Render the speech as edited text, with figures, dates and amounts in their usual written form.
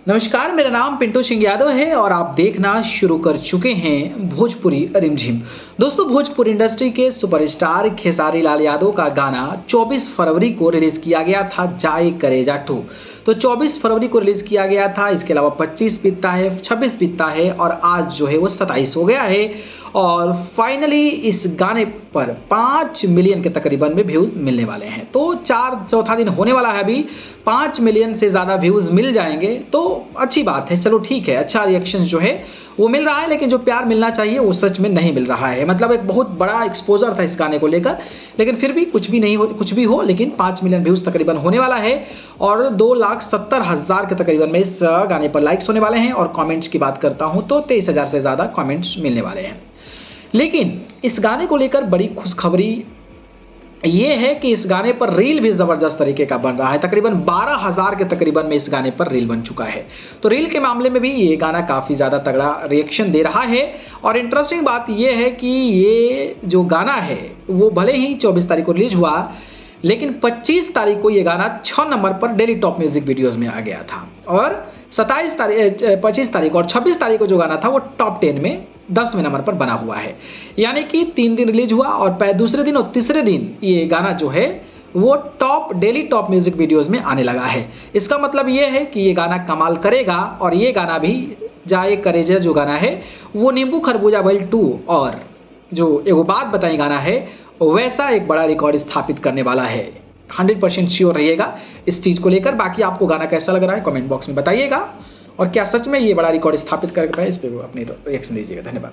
नमस्कार, मेरा नाम पिंटू सिंह यादव है और आप देखना शुरू कर चुके हैं भोजपुरी रिमझिम। दोस्तों, भोजपुरी इंडस्ट्री के सुपरस्टार खेसारी लाल यादव का गाना 24 फरवरी को रिलीज किया गया था, जाए करेजा 2। तो 24 फरवरी को रिलीज किया गया था। इसके अलावा 25 बीतता है, 26 बीतता है और आज जो है वो 27 हो गया है। और फाइनली इस गाने पर 5 मिलियन के तकरीबन में व्यूज मिलने वाले हैं। तो चौथा दिन होने वाला है, अभी 5 मिलियन से ज़्यादा व्यूज मिल जाएंगे तो अच्छी बात है। चलो ठीक है, अच्छा रिएक्शन जो है वो मिल रहा है, लेकिन जो प्यार मिलना चाहिए वो सच में नहीं मिल रहा है। मतलब एक बहुत बड़ा एक्सपोजर था इस गाने को लेकर, लेकिन फिर भी कुछ भी हो, लेकिन 5 मिलियन व्यूज तकरीबन होने वाला है और 2,70,000 के तकरीबन में इस गाने पर लाइक्स होने वाले हैं। और कमेंट्स की बात करता हूं तो 23,000 से ज़्यादा कमेंट्स मिलने वाले हैं। लेकिन इस गाने को लेकर बड़ी खुशखबरी ये है कि इस गाने पर रील भी ज़बरदस्त तरीके का बन रहा है। तकरीबन 12,000 के तकरीबन में इस गाने पर रील बन चुका है। तो रील के मामले में भी ये गाना काफ़ी ज़्यादा तगड़ा रिएक्शन दे रहा है। और इंटरेस्टिंग बात ये है कि ये जो गाना है वो भले ही 24 तारीख को रिलीज हुआ, लेकिन 25 तारीख को ये गाना 6 नंबर पर डेली टॉप म्यूजिक वीडियोस में आ गया था। और 25 तारीख और 26 तारीख को जो गाना था वो टॉप 10 में 10वें नंबर पर बना हुआ है। यानी कि 3 दिन रिलीज हुआ और दूसरे दिन और तीसरे दिन ये गाना जो है वो डेली टॉप म्यूजिक वीडियोस में आने लगा है। इसका मतलब ये है कि ये गाना कमाल करेगा। और ये गाना भी जाए करेजा जो गाना है वो नींबू खरबूजा बैल 2 और जो एगो बात बताई गाना है वैसा एक बड़ा रिकॉर्ड स्थापित करने वाला है। 100% श्योर रहिएगा इस चीज़ को लेकर। बाकी आपको गाना कैसा लग रहा है कमेंट बॉक्स में बताइएगा, और क्या सच में ये बड़ा रिकॉर्ड स्थापित कर पाए इस पर अपनी रिएक्शन दीजिएगा। धन्यवाद।